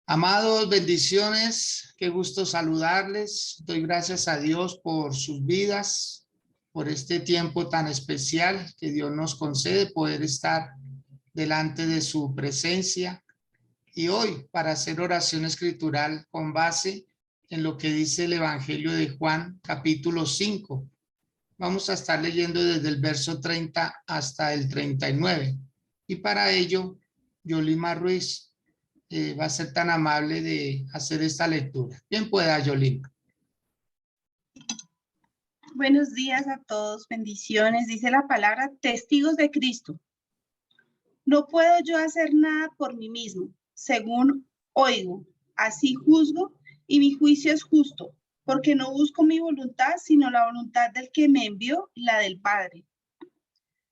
Amados, bendiciones, qué gusto saludarles. Doy gracias a Dios por sus vidas, por este tiempo tan especial que Dios nos concede poder estar delante de su presencia. Y hoy para hacer oración escritural con base en lo que dice el Evangelio de Juan, capítulo 5. Vamos a estar leyendo desde el verso 30 hasta el 39. Y para ello, Yolima Ruiz va a ser tan amable de hacer esta lectura. Bien pueda, Yolima. Buenos días a todos, bendiciones. Dice la palabra, testigos de Cristo. No puedo yo hacer nada por mí mismo, según oigo, así juzgo, y mi juicio es justo, porque no busco mi voluntad, sino la voluntad del que me envió, la del Padre.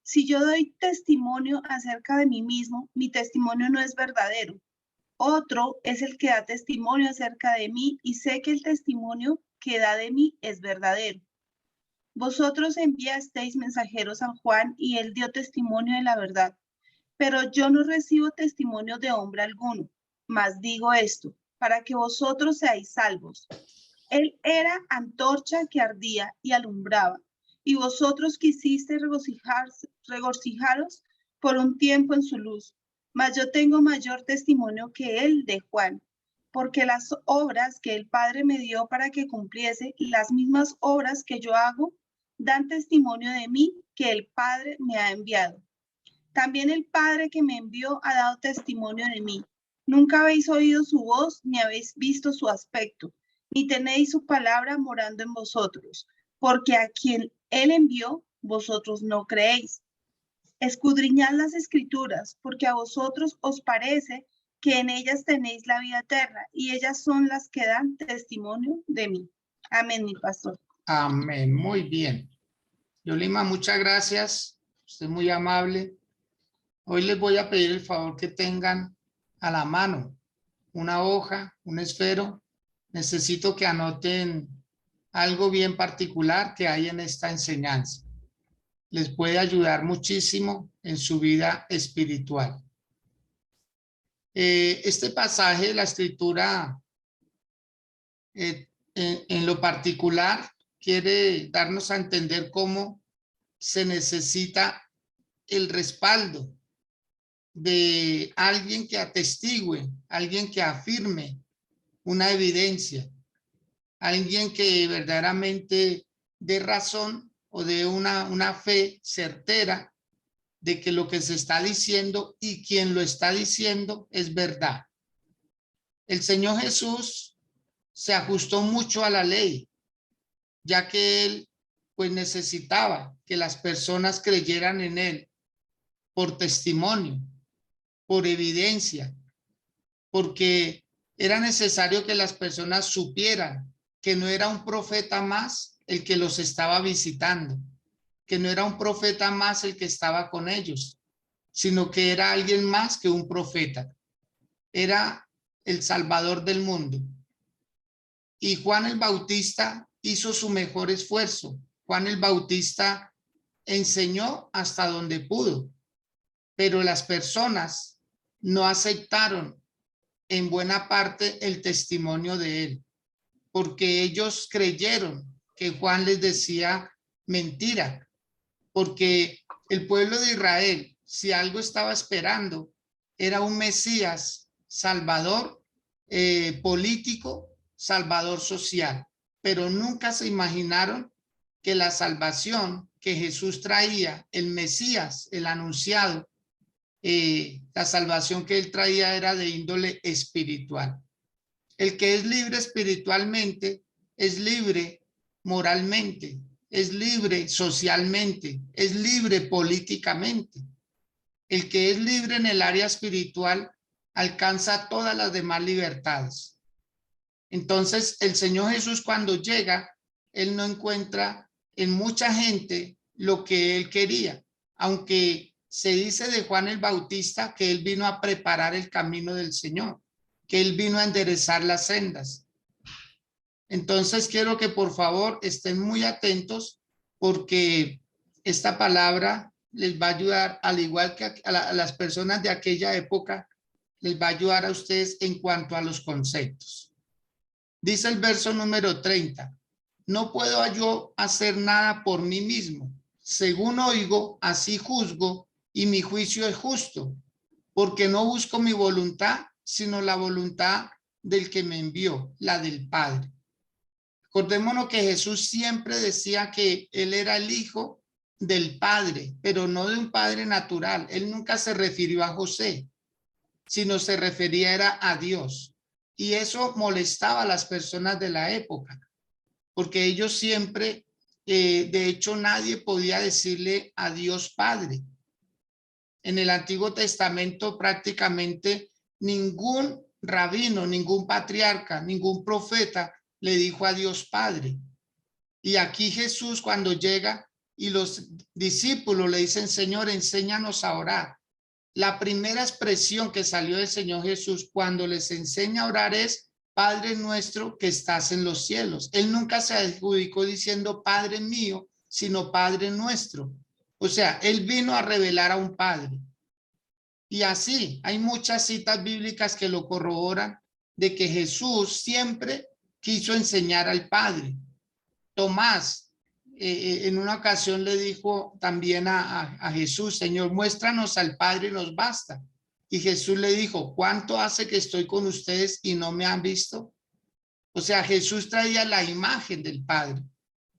Si yo doy testimonio acerca de mí mismo, mi testimonio no es verdadero. Otro es el que da testimonio acerca de mí, y sé que el testimonio que da de mí es verdadero. Vosotros enviasteis mensajeros a Juan, y él dio testimonio de la verdad. Pero yo no recibo testimonio de hombre alguno, mas digo esto, para que vosotros seáis salvos. Él era antorcha que ardía y alumbraba, y vosotros quisisteis regocijaros por un tiempo en su luz. Mas yo tengo mayor testimonio que él de Juan, porque las obras que el Padre me dio para que cumpliese, las mismas obras que yo hago, dan testimonio de mí que el Padre me ha enviado. También el Padre que me envió ha dado testimonio de mí. Nunca habéis oído su voz, ni habéis visto su aspecto, ni tenéis su palabra morando en vosotros, porque a quien él envió, vosotros no creéis. Escudriñad las Escrituras, porque a vosotros os parece que en ellas tenéis la vida eterna, y ellas son las que dan testimonio de mí. Amén, mi pastor. Amén, muy bien. Yolima, muchas gracias. Usted es muy amable. Hoy les voy a pedir el favor que tengan a la mano una hoja, un esfero. Necesito que anoten algo bien particular que hay en esta enseñanza. Les puede ayudar muchísimo en su vida espiritual. Este pasaje de la Escritura, en lo particular, quiere darnos a entender cómo se necesita el respaldo de alguien que atestigue, alguien que afirme una evidencia, alguien que verdaderamente dé razón o dé una fe certera de que lo que se está diciendo y quien lo está diciendo es verdad. El Señor Jesús se ajustó mucho a la ley, ya que él pues necesitaba que las personas creyeran en él por testimonio, por evidencia, porque era necesario que las personas supieran que no era un profeta más el que los estaba visitando, que no era un profeta más el que estaba con ellos, sino que era alguien más que un profeta. Era el Salvador del mundo. Y Juan el Bautista hizo su mejor esfuerzo. Juan el Bautista enseñó hasta donde pudo, pero las personas no aceptaron en buena parte el testimonio de él, porque ellos creyeron que Juan les decía mentira, porque el pueblo de Israel, si algo estaba esperando, era un Mesías salvador político, salvador social, pero nunca se imaginaron que la salvación que Jesús traía, el Mesías, el anunciado, la salvación que él traía era de índole espiritual. El que es libre espiritualmente es libre moralmente, es libre socialmente, es libre políticamente. El que es libre en el área espiritual alcanza todas las demás libertades. Entonces, el Señor Jesús, cuando llega, él no encuentra en mucha gente lo que él quería, aunque se dice de Juan el Bautista que él vino a preparar el camino del Señor, que él vino a enderezar las sendas. Entonces quiero que por favor estén muy atentos, porque esta palabra les va a ayudar, al igual que a las personas de aquella época, les va a ayudar a ustedes en cuanto a los conceptos. Dice el verso número 30. No puedo yo hacer nada por mí mismo. Según oigo, así juzgo, y mi juicio es justo, porque no busco mi voluntad, sino la voluntad del que me envió, la del Padre. Acordémonos que Jesús siempre decía que él era el hijo del Padre, pero no de un padre natural. Él nunca se refirió a José, sino se refería era a Dios. Y eso molestaba a las personas de la época, porque ellos siempre, de hecho, nadie podía decirle a Dios Padre. En el Antiguo Testamento prácticamente ningún rabino, ningún patriarca, ningún profeta le dijo a Dios Padre. Y aquí Jesús cuando llega y los discípulos le dicen, Señor, enséñanos a orar. La primera expresión que salió del Señor Jesús cuando les enseña a orar es, Padre nuestro que estás en los cielos. Él nunca se adjudicó diciendo Padre mío, sino Padre nuestro. O sea, él vino a revelar a un Padre. Y así, hay muchas citas bíblicas que lo corroboran de que Jesús siempre quiso enseñar al Padre. Tomás, en una ocasión le dijo también a Jesús, Señor, muéstranos al Padre y nos basta. Y Jesús le dijo, ¿cuánto hace que estoy con ustedes y no me han visto? O sea, Jesús traía la imagen del Padre,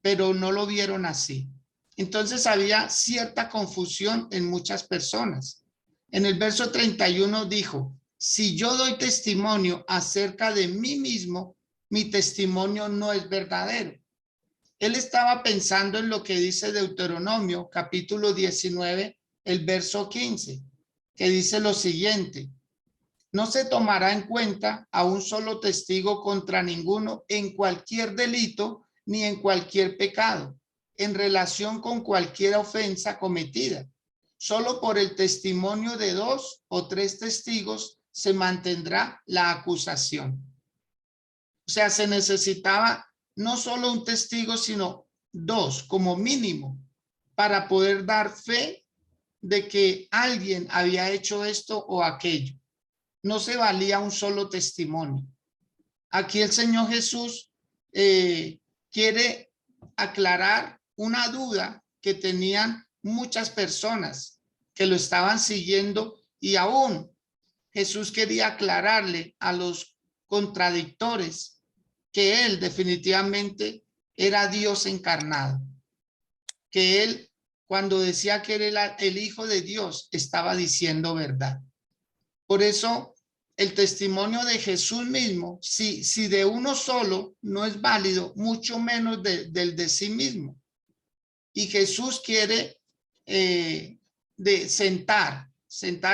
pero no lo vieron así. Entonces había cierta confusión en muchas personas. En el verso 31 dijo, si yo doy testimonio acerca de mí mismo, mi testimonio no es verdadero. Él estaba pensando en lo que dice Deuteronomio, capítulo 19, el verso 15, que dice lo siguiente, no se tomará en cuenta a un solo testigo contra ninguno en cualquier delito ni en cualquier pecado, en relación con cualquier ofensa cometida. Solo por el testimonio de 2 o 3 testigos se mantendrá la acusación. O sea, se necesitaba no solo un testigo, sino 2 como mínimo para poder dar fe de que alguien había hecho esto o aquello. No se valía un solo testimonio. Aquí el Señor Jesús quiere aclarar una duda que tenían muchas personas que lo estaban siguiendo y aún Jesús quería aclararle a los contradictores que él definitivamente era Dios encarnado, que él cuando decía que era el Hijo de Dios estaba diciendo verdad. Por eso el testimonio de Jesús mismo, si de uno solo no es válido, mucho menos del de sí mismo. Y Jesús quiere sentar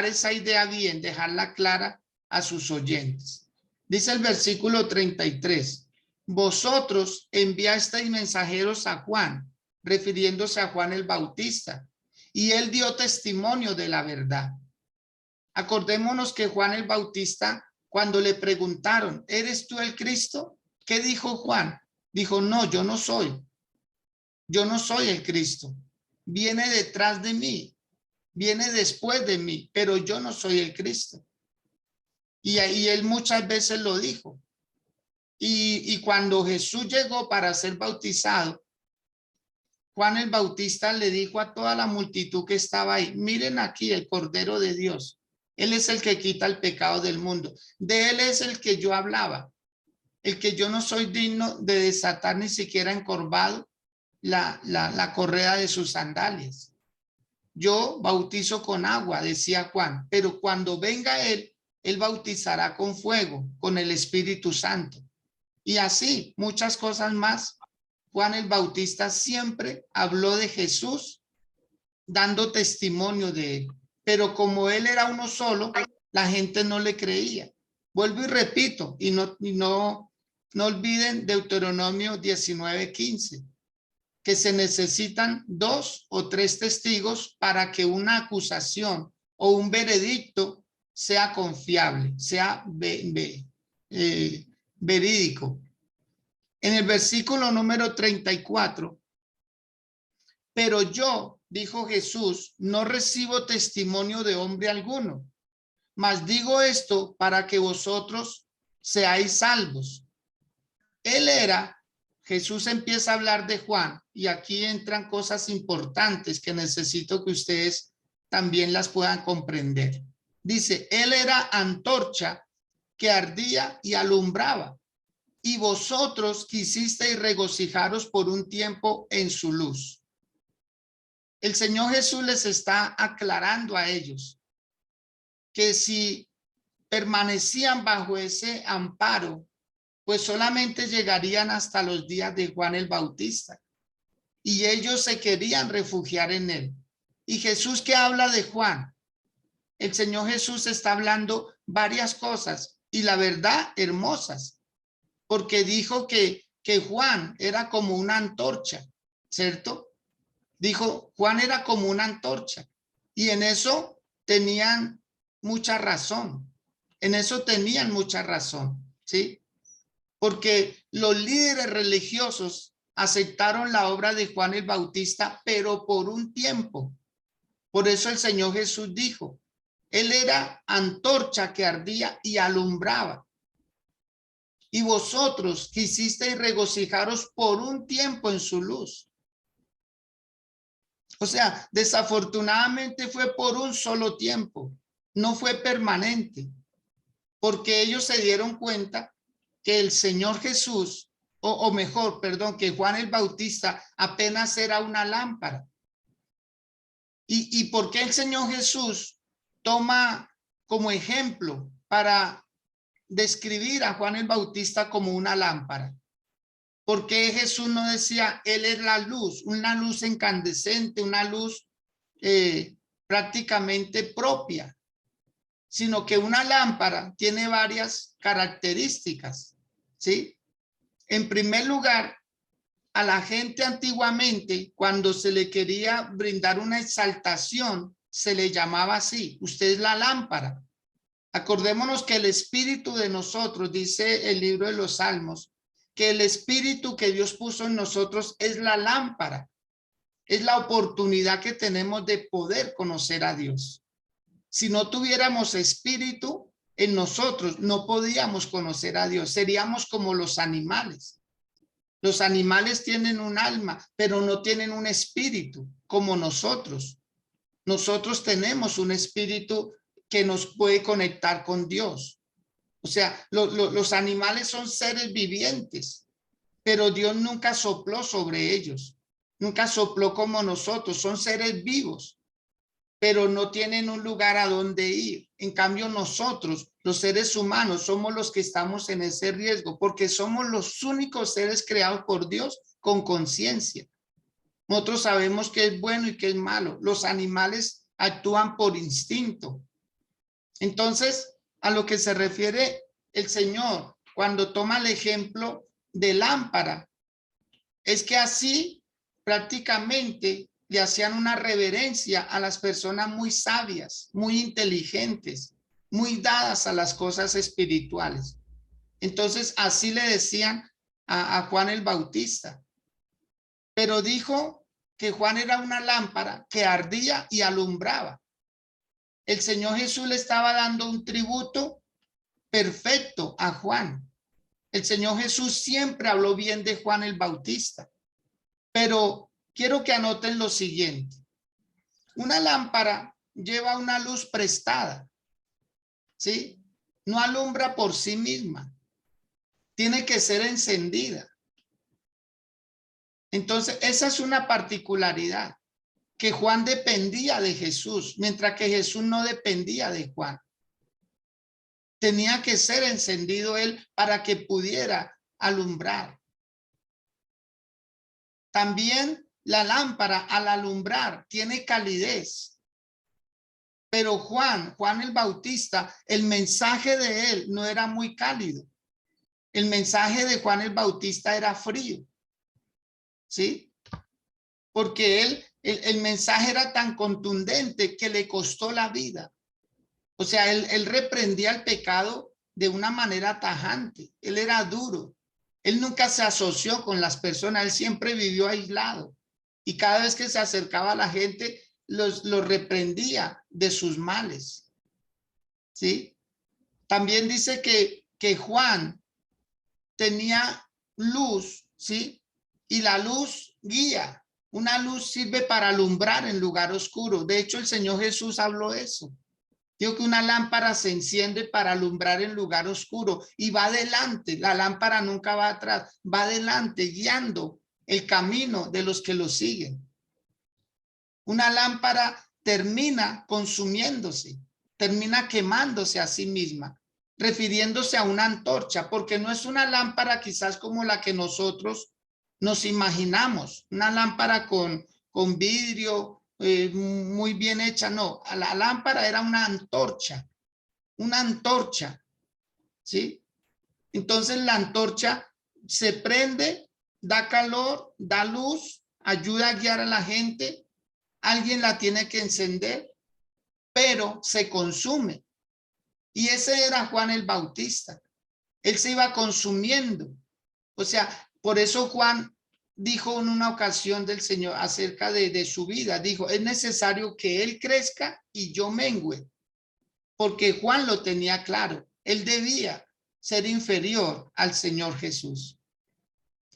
esa idea bien, dejarla clara a sus oyentes. Dice el versículo 33, vosotros enviasteis mensajeros a Juan, refiriéndose a Juan el Bautista, y él dio testimonio de la verdad. Acordémonos que Juan el Bautista, cuando le preguntaron, ¿eres tú el Cristo? ¿Qué dijo Juan? Dijo, no, yo no soy. Yo no soy el Cristo. Viene detrás de mí, viene después de mí, pero yo no soy el Cristo. Y ahí él muchas veces lo dijo. Y cuando Jesús llegó para ser bautizado, Juan el Bautista le dijo a toda la multitud que estaba ahí, miren aquí el Cordero de Dios. Él es el que quita el pecado del mundo. De él es el que yo hablaba. El que yo no soy digno de desatar ni siquiera encorvado la correa de sus sandalias. Yo bautizo con agua, decía Juan, pero cuando venga él bautizará con fuego, con el Espíritu Santo. Y así, muchas cosas más. Juan el Bautista siempre habló de Jesús, dando testimonio de él. Pero como él era uno solo, la gente no le creía. Vuelvo y repito, y no olviden Deuteronomio 19:15, que se necesitan 2 o 3 testigos para que una acusación o un veredicto sea confiable, sea verídico. En el versículo número 34, pero yo, dijo Jesús, no recibo testimonio de hombre alguno. mas digo esto para que vosotros seáis salvos. Jesús empieza a hablar de Juan, y aquí entran cosas importantes que necesito que ustedes también las puedan comprender. Dice, él era antorcha que ardía y alumbraba, y vosotros quisisteis regocijaros por un tiempo en su luz. El Señor Jesús les está aclarando a ellos que si permanecían bajo ese amparo, pues solamente llegarían hasta los días de Juan el Bautista, y ellos se querían refugiar en él. Y Jesús, que habla de Juan, el Señor Jesús está hablando varias cosas, y la verdad, hermosas, porque dijo que Juan era como una antorcha, ¿cierto? Dijo, Juan era como una antorcha, y en eso tenían mucha razón, en eso tenían mucha razón, ¿sí? Porque los líderes religiosos aceptaron la obra de Juan el Bautista, pero por un tiempo. Por eso el Señor Jesús dijo, él era antorcha que ardía y alumbraba. Y vosotros quisisteis regocijaros por un tiempo en su luz. O sea, desafortunadamente fue por un solo tiempo, no fue permanente, porque ellos se dieron cuenta que el Señor Jesús, o mejor, perdón, que Juan el Bautista apenas era una lámpara. ¿Y por qué el Señor Jesús toma como ejemplo para describir a Juan el Bautista como una lámpara? ¿Por qué Jesús no decía, él es la luz, una luz incandescente, una luz prácticamente propia? Sino que una lámpara tiene varias características, ¿sí? En primer lugar, a la gente antiguamente, cuando se le quería brindar una exaltación, se le llamaba así, usted es la lámpara. Acordémonos que el espíritu de nosotros, dice el libro de los Salmos, que el espíritu que Dios puso en nosotros es la lámpara, es la oportunidad que tenemos de poder conocer a Dios. Si no tuviéramos espíritu en nosotros, no podíamos conocer a Dios, seríamos como los animales. Los animales tienen un alma, pero no tienen un espíritu como nosotros. Nosotros tenemos un espíritu que nos puede conectar con Dios. O sea, los animales son seres vivientes, pero Dios nunca sopló sobre ellos. Nunca sopló como nosotros, son seres vivos, pero no tienen un lugar a donde ir. En cambio, nosotros, los seres humanos, somos los que estamos en ese riesgo, porque somos los únicos seres creados por Dios con conciencia. Nosotros sabemos qué es bueno y qué es malo. Los animales actúan por instinto. Entonces, a lo que se refiere el Señor cuando toma el ejemplo de lámpara, es que así prácticamente le hacían una reverencia a las personas muy sabias, muy inteligentes, muy dadas a las cosas espirituales. Entonces, así le decían a Juan el Bautista. Pero dijo que Juan era una lámpara que ardía y alumbraba. El Señor Jesús le estaba dando un tributo perfecto a Juan. El Señor Jesús siempre habló bien de Juan el Bautista. Pero quiero que anoten lo siguiente. Una lámpara lleva una luz prestada, ¿sí? No alumbra por sí misma. Tiene que ser encendida. Entonces, esa es una particularidad, que Juan dependía de Jesús, mientras que Jesús no dependía de Juan. Tenía que ser encendido él para que pudiera alumbrar. También la lámpara al alumbrar tiene calidez. Pero Juan el Bautista, el mensaje de él no era muy cálido. El mensaje de Juan el Bautista era frío. ¿Sí? Porque el mensaje era tan contundente que le costó la vida. O sea, él reprendía el pecado de una manera tajante. Él era duro. Él nunca se asoció con las personas. Él siempre vivió aislado. Y cada vez que se acercaba a la gente, los reprendía de sus males. ¿sí? También dice que Juan tenía luz, ¿sí? Y la luz guía. Una luz sirve para alumbrar en lugar oscuro. De hecho, el Señor Jesús habló eso. Digo que una lámpara se enciende para alumbrar en lugar oscuro y va adelante. La lámpara nunca va atrás, va adelante guiando el camino de los que lo siguen. Una lámpara termina consumiéndose, termina quemándose a sí misma, refiriéndose a una antorcha, porque no es una lámpara quizás como la que nosotros nos imaginamos, una lámpara con vidrio muy bien hecha, no, la lámpara era una antorcha, ¿sí? Entonces la antorcha se prende, da calor, da luz, ayuda a guiar a la gente, alguien la tiene que encender, pero se consume. Y ese era Juan el Bautista. Él se iba consumiendo. O sea, por eso Juan dijo en una ocasión del Señor acerca de su vida, dijo, es necesario que él crezca y yo mengüe, porque Juan lo tenía claro, él debía ser inferior al Señor Jesús.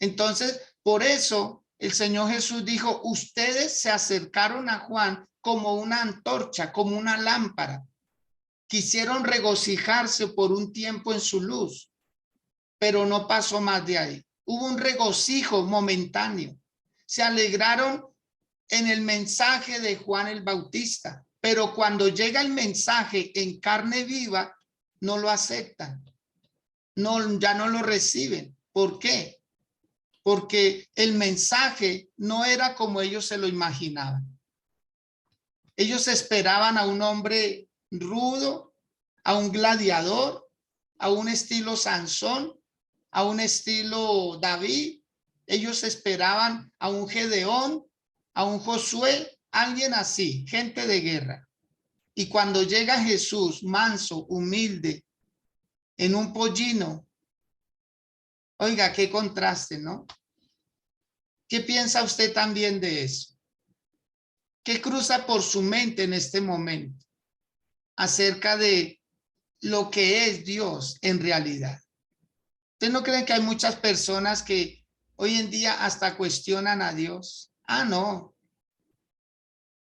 Entonces, por eso el Señor Jesús dijo, ustedes se acercaron a Juan como una antorcha, como una lámpara. Quisieron regocijarse por un tiempo en su luz, pero no pasó más de ahí. Hubo un regocijo momentáneo. Se alegraron en el mensaje de Juan el Bautista, pero cuando llega el mensaje en carne viva, no lo aceptan. No, ya no lo reciben. ¿Por qué? Porque el mensaje no era como ellos se lo imaginaban. Ellos esperaban a un hombre rudo, a un gladiador, a un estilo Sansón, a un estilo David. Ellos esperaban a un Gedeón, a un Josué, alguien así, gente de guerra. Y cuando llega Jesús, manso, humilde, en un pollino, oiga, qué contraste, ¿no? ¿Qué piensa usted también de eso? ¿Qué cruza por su mente en este momento acerca de lo que es Dios en realidad? ¿Usted no cree que hay muchas personas que hoy en día hasta cuestionan a Dios? Ah, no.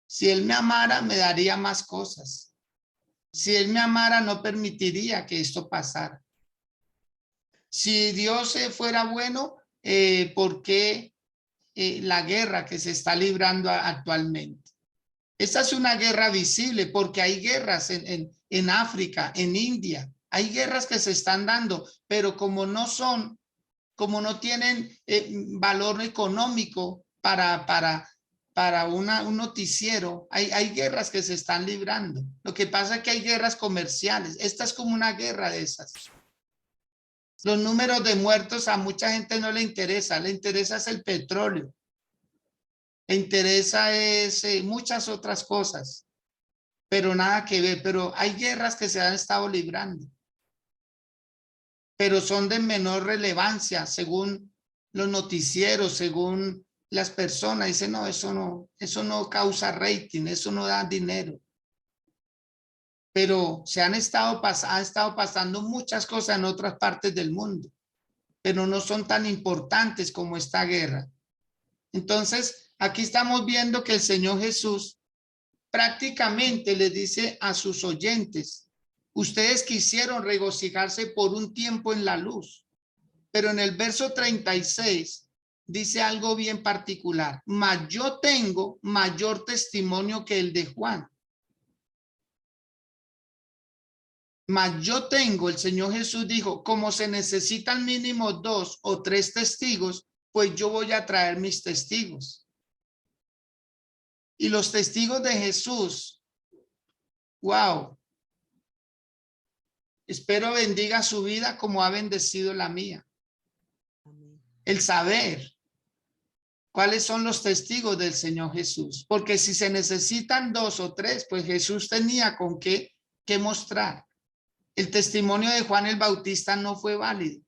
Si Él me amara, me daría más cosas. Si Él me amara, no permitiría que esto pasara. Si Dios fuera bueno, ¿por qué la guerra que se está librando actualmente? Esta es una guerra visible porque hay guerras en África, en India. Hay guerras que se están dando, pero como no tienen valor económico para un noticiero, hay guerras que se están librando. Lo que pasa es que hay guerras comerciales. Esta es como una guerra de esas. Los números de muertos a mucha gente no le interesa es el petróleo. Le interesa muchas otras cosas, pero nada que ver. Pero hay guerras que se han estado librando, pero son de menor relevancia según los noticieros, según las personas. Dicen, no, eso no causa rating, eso no da dinero. Pero han estado pasando muchas cosas en otras partes del mundo, pero no son tan importantes como esta guerra. Entonces, aquí estamos viendo que el Señor Jesús prácticamente le dice a sus oyentes, ustedes quisieron regocijarse por un tiempo en la luz, pero en el verso 36 dice algo bien particular, mas yo tengo mayor testimonio que el de Juan. Mas yo tengo, el Señor Jesús dijo, como se necesitan mínimo 2 o 3 testigos, pues yo voy a traer mis testigos. Y los testigos de Jesús, wow, espero bendiga su vida como ha bendecido la mía. El saber cuáles son los testigos del Señor Jesús, porque si se necesitan 2 o 3, pues Jesús tenía con qué mostrar. El testimonio de Juan el Bautista no fue válido,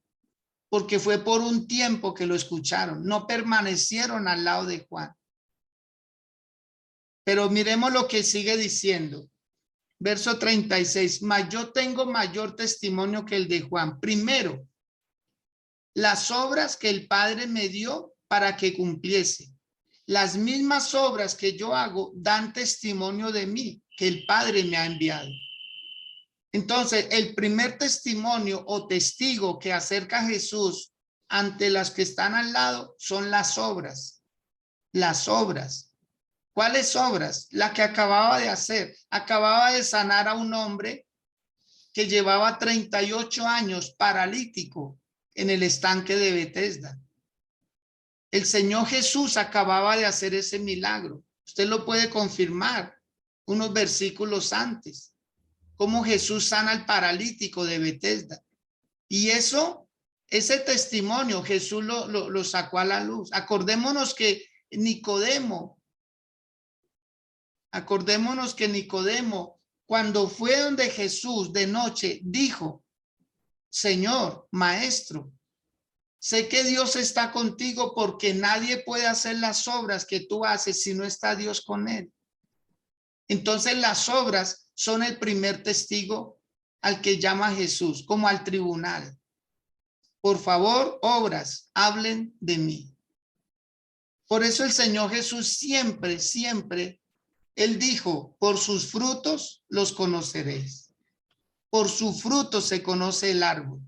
porque fue por un tiempo que lo escucharon, no permanecieron al lado de Juan. Pero miremos lo que sigue diciendo. Verso 36. Mas yo tengo mayor testimonio que el de Juan. Primero, las obras que el Padre me dio para que cumpliese. Las mismas obras que yo hago dan testimonio de mí, que el Padre me ha enviado. Entonces, el primer testimonio o testigo que acerca a Jesús ante las que están al lado son las obras. Las obras. ¿Cuáles obras? La que acababa de hacer. Acababa de sanar a un hombre que llevaba 38 años paralítico en el estanque de Betesda. El Señor Jesús acababa de hacer ese milagro. Usted lo puede confirmar unos versículos antes. Cómo Jesús sana al paralítico de Betesda. Y ese testimonio Jesús lo sacó a la luz. Acordémonos que Nicodemo, cuando fue donde Jesús de noche, dijo: Señor, maestro, sé que Dios está contigo, porque nadie puede hacer las obras que tú haces si no está Dios con él. Entonces las obras son el primer testigo al que llama Jesús, como al tribunal. Por favor, obras, hablen de mí. Por eso el Señor Jesús siempre, él dijo: por sus frutos los conoceréis. Por su fruto se conoce el árbol.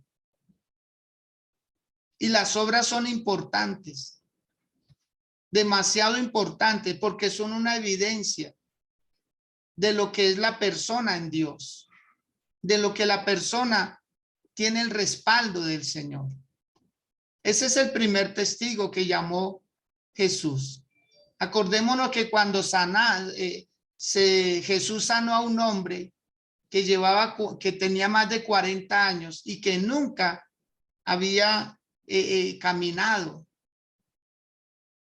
Y las obras son importantes, demasiado importantes, porque son una evidencia de lo que es la persona en Dios, de lo que la persona tiene el respaldo del Señor. Ese es el primer testigo que llamó Jesús. Acordémonos que cuando Jesús sanó a un hombre que tenía más de 40 años y que nunca había caminado.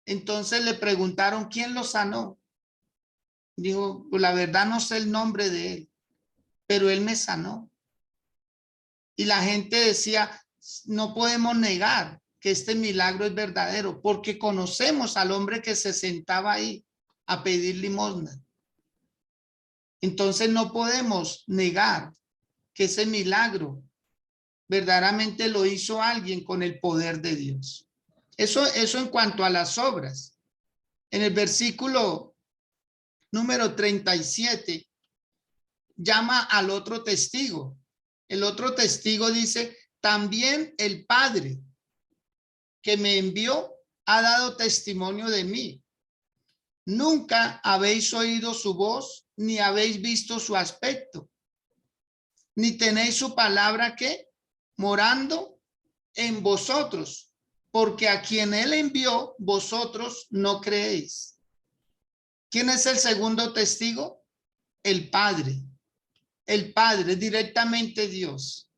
Entonces le preguntaron: ¿quién lo sanó? Dijo: pues la verdad no sé el nombre de él, pero él me sanó. Y la gente decía: no podemos negar que este milagro es verdadero, porque conocemos al hombre que se sentaba ahí a pedir limosna. Entonces no podemos negar que ese milagro verdaderamente lo hizo alguien con el poder de Dios. Eso en cuanto a las obras. En el versículo número 37 llama al otro testigo. El otro testigo dice: también el Padre que me envió ha dado testimonio de mí. Nunca habéis oído su voz, ni habéis visto su aspecto, ni tenéis su palabra que morando en vosotros, porque a quien él envió vosotros no creéis. ¿Quién es el segundo testigo? El Padre. El Padre, directamente Dios.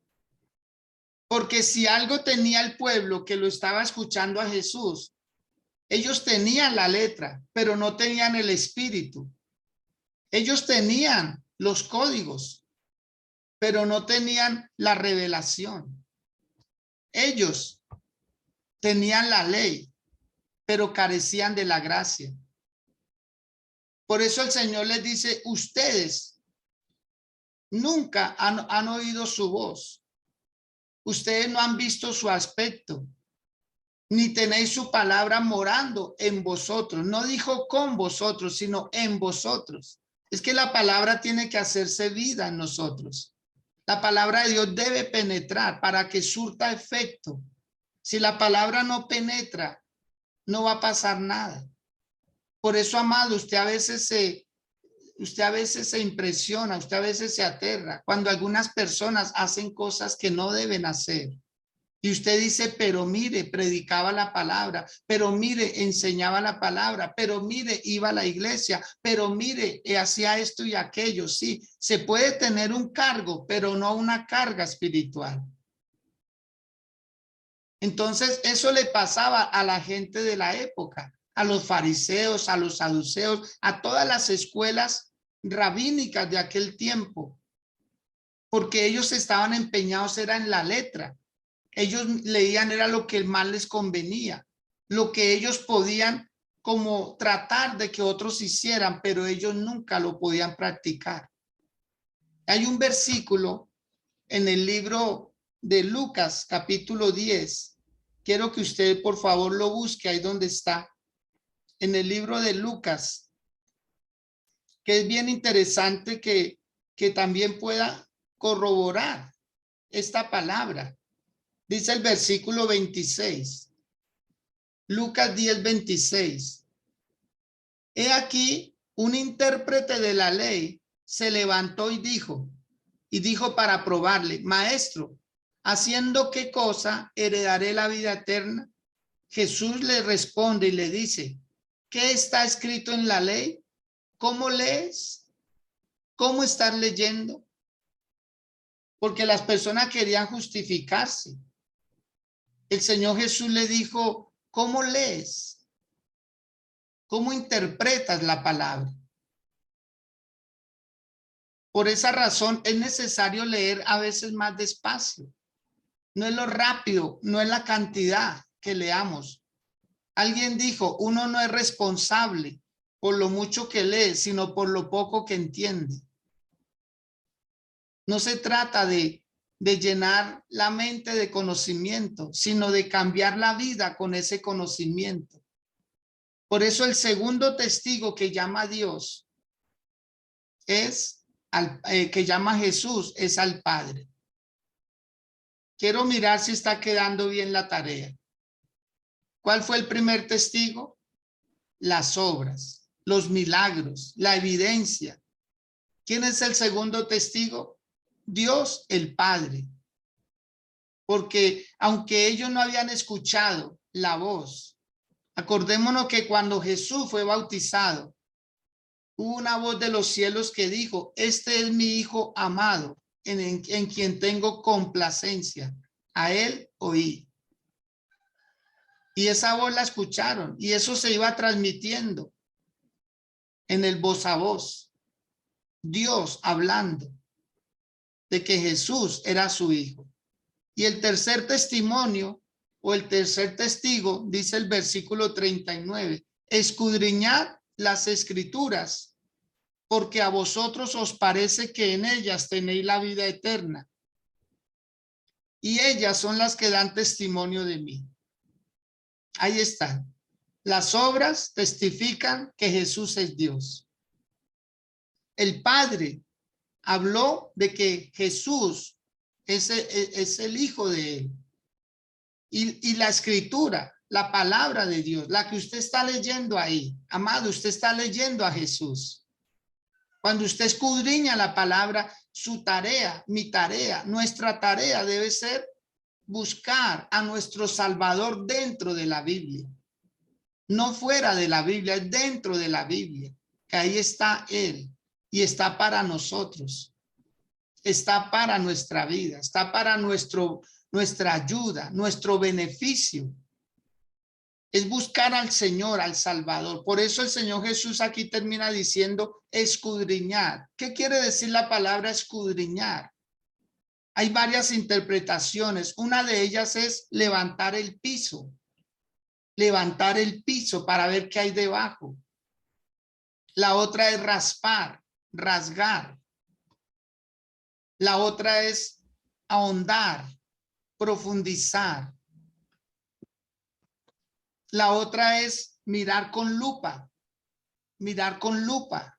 Porque si algo tenía el pueblo que lo estaba escuchando a Jesús, ellos tenían la letra, pero no tenían el espíritu. Ellos tenían los códigos, pero no tenían la revelación. Ellos tenían la ley, pero carecían de la gracia. Por eso el Señor les dice: ustedes nunca han oído su voz. Ustedes no han visto su aspecto, ni tenéis su palabra morando en vosotros. No dijo con vosotros, sino en vosotros. Es que la palabra tiene que hacerse vida en nosotros. La palabra de Dios debe penetrar para que surta efecto. Si la palabra no penetra, no va a pasar nada. Por eso, amado, usted a veces se impresiona, usted a veces se aterra cuando algunas personas hacen cosas que no deben hacer. Y usted dice: pero mire, predicaba la palabra, pero mire, enseñaba la palabra, pero mire, iba a la iglesia, pero mire, hacía esto y aquello. Sí, se puede tener un cargo, pero no una carga espiritual. Entonces, eso le pasaba a la gente de la época, a los fariseos, a los saduceos, a todas las escuelas rabínicas de aquel tiempo, porque ellos estaban empeñados era en la letra. Ellos leían era lo que más les convenía, lo que ellos podían como tratar de que otros hicieran, pero ellos nunca lo podían practicar. Hay un versículo en el libro de Lucas, capítulo 10. Quiero que usted, por favor, lo busque ahí donde está. En el libro de Lucas, que es bien interesante que también pueda corroborar esta palabra. Dice el versículo 26. Lucas 10, 26. He aquí, un intérprete de la ley se levantó y dijo para probarle: Maestro, ¿haciendo qué cosa heredaré la vida eterna? Jesús le responde y le dice: ¿qué está escrito en la ley? ¿Cómo lees? ¿Cómo estás leyendo? Porque las personas querían justificarse. El Señor Jesús le dijo: ¿cómo lees? ¿Cómo interpretas la palabra? Por esa razón es necesario leer a veces más despacio. No es lo rápido, no es la cantidad que leamos. Alguien dijo: uno no es responsable por lo mucho que lee, sino por lo poco que entiende. No se trata de llenar la mente de conocimiento, sino de cambiar la vida con ese conocimiento. Por eso el segundo testigo que llama a Dios que llama a Jesús es al Padre. Quiero mirar si está quedando bien la tarea. ¿Cuál fue el primer testigo? Las obras, los milagros, la evidencia. ¿Quién es el segundo testigo? Dios el Padre. Porque aunque ellos no habían escuchado la voz, acordémonos que cuando Jesús fue bautizado, hubo una voz de los cielos que dijo: este es mi Hijo amado, en quien tengo complacencia. A él oí. Y esa voz la escucharon, y eso se iba transmitiendo en el voz a voz. Dios hablando de que Jesús era su Hijo. Y el tercer testimonio o el tercer testigo, dice el versículo 39, escudriñad las escrituras, porque a vosotros os parece que en ellas tenéis la vida eterna. Y ellas son las que dan testimonio de mí. Ahí están. Las obras testifican que Jesús es Dios. El Padre habló de que Jesús es el Hijo de él. Y la escritura, la palabra de Dios, la que usted está leyendo ahí, amado, usted está leyendo a Jesús. Cuando usted escudriña la palabra, su tarea, mi tarea, nuestra tarea debe ser buscar a nuestro Salvador dentro de la Biblia. No fuera de la Biblia, es dentro de la Biblia, que ahí está Él y está para nosotros. Está para nuestra vida, está para nuestra ayuda, nuestro beneficio. Es buscar al Señor, al Salvador. Por eso el Señor Jesús aquí termina diciendo escudriñar. ¿Qué quiere decir la palabra escudriñar? Hay varias interpretaciones. Una de ellas es levantar el piso. Levantar el piso para ver qué hay debajo. La otra es raspar, rasgar. La otra es ahondar, profundizar. La otra es mirar con lupa, mirar con lupa.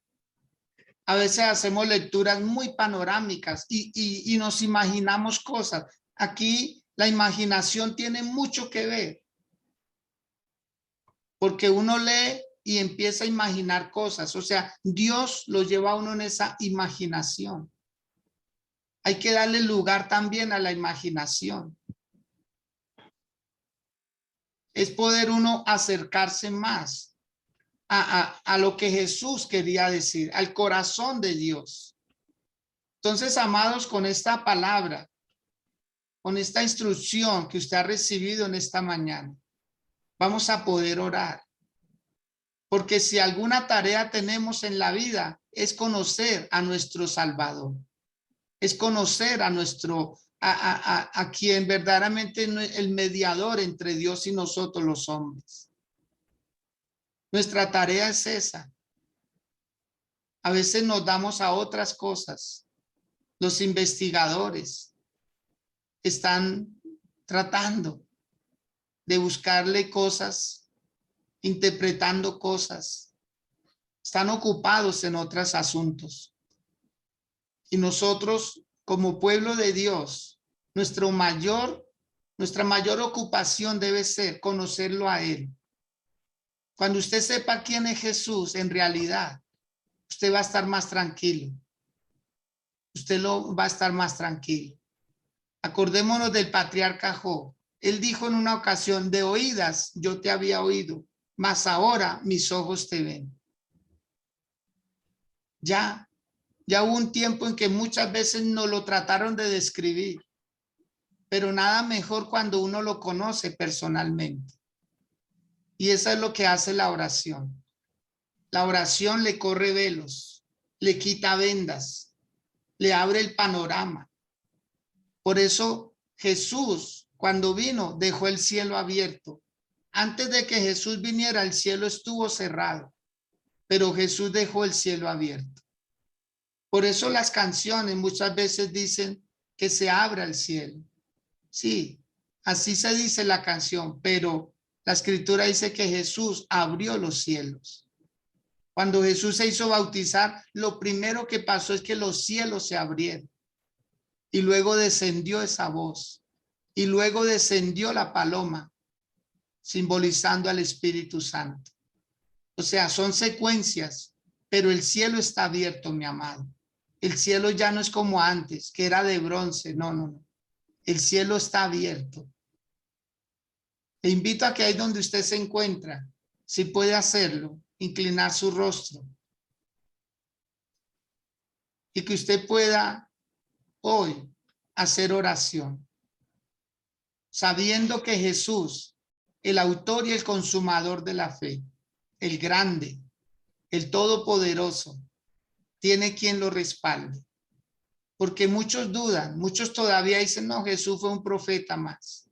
A veces hacemos lecturas muy panorámicas y nos imaginamos cosas. Aquí la imaginación tiene mucho que ver. Porque uno lee y empieza a imaginar cosas. O sea, Dios lo lleva a uno en esa imaginación. Hay que darle lugar también a la imaginación. Es poder uno acercarse más a lo que Jesús quería decir, al corazón de Dios. Entonces, amados, con esta palabra, con esta instrucción que usted ha recibido en esta mañana, vamos a poder orar. Porque si alguna tarea tenemos en la vida, es conocer a nuestro Salvador. Es conocer a quien verdaderamente es el mediador entre Dios y nosotros los hombres. Nuestra tarea es esa. A veces nos damos a otras cosas Los investigadores están tratando de buscarle cosas, interpretando cosas. Están ocupados en otros asuntos. Y nosotros, como pueblo de Dios, nuestra mayor ocupación debe ser conocerlo a Él. Cuando usted sepa quién es Jesús, en realidad, usted va a estar más tranquilo. Usted va a estar más tranquilo. Acordémonos del patriarca Job. Él dijo en una ocasión, de oídas yo te había oído, mas ahora mis ojos te ven. Ya hubo un tiempo en que muchas veces nos lo trataron de describir, pero nada mejor cuando uno lo conoce personalmente. Y eso es lo que hace la oración. La oración le corre velos, le quita vendas, le abre el panorama. Por eso Jesús, cuando vino, dejó el cielo abierto. Antes de que Jesús viniera, el cielo estuvo cerrado, pero Jesús dejó el cielo abierto. Por eso las canciones muchas veces dicen que se abra el cielo. Sí, así se dice la canción, pero la escritura dice que Jesús abrió los cielos. Cuando Jesús se hizo bautizar, lo primero que pasó es que los cielos se abrieron. Y luego descendió esa voz. Y luego descendió la paloma, simbolizando al Espíritu Santo. O sea, son secuencias, pero el cielo está abierto, mi amado. El cielo ya no es como antes, que era de bronce. No, no, no. El cielo está abierto. Le invito a que ahí donde usted se encuentra, si puede hacerlo, inclinar su rostro. Y que usted pueda hoy hacer oración. Sabiendo que Jesús, el autor y el consumador de la fe, el grande, el todopoderoso, tiene quien lo respalde. Porque muchos dudan, muchos todavía dicen, no, Jesús fue un profeta más.